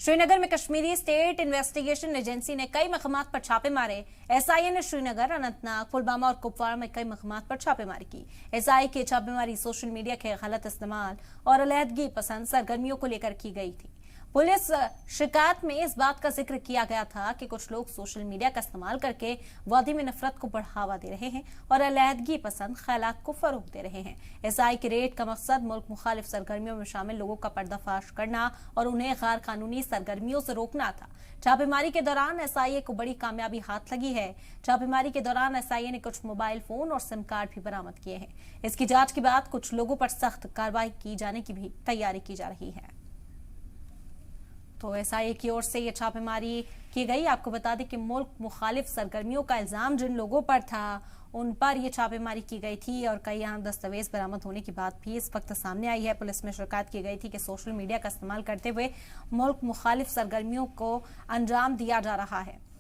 श्रीनगर में Kashmiri state investigation agency ने कई मकामात पर छापे मारे। एसआईए ने श्रीनगर, अनंतनाग, पुलवामा और कुपवाड़ा में कई मकामात पर छापेमारी की। एसआईए की छापेमारी सोशल मीडिया के गलत इस्तेमाल और अलहदगी पसंद सरगर्मियों को लेकर की गई थी। पुलिस शिकायत में इस बात का जिक्र किया गया था कि कुछ लोग सोशल मीडिया का इस्तेमाल करके वादी में नफरत को बढ़ावा दे रहे हैं और अलहदगी पसंद ख्यालात को फरोग दे रहे हैं। एसआई के रेड का मकसद मुल्क मुखालिफ सरगर्मियों में शामिल लोगों का पर्दाफाश करना और उन्हें गैर कानूनी सरगर्मियों से रोकना था। छापेमारी के दौरान एसआईए को बड़ी कामयाबी हाथ लगी है। छापेमारी के दौरान एसआईए ने कुछ मोबाइल फोन और सिम कार्ड भी बरामद किए हैं। इसकी जांच के बाद कुछ लोगों पर सख्त कार्रवाई की जाने की भी तैयारी की जा रही है। तो एसआईए की ओर से ये छापेमारी की गई। आपको बता दें कि मुल्क मुखालिफ सरगर्मियों का इल्जाम जिन लोगों पर था उन पर यह छापेमारी की गई थी और कई अहम दस्तावेज बरामद होने की बात भी इस वक्त सामने आई है। पुलिस में शिकायत की गई थी कि सोशल मीडिया का इस्तेमाल करते हुए मुल्क मुखालिफ सरगर्मियों को अंजाम दिया जा रहा है।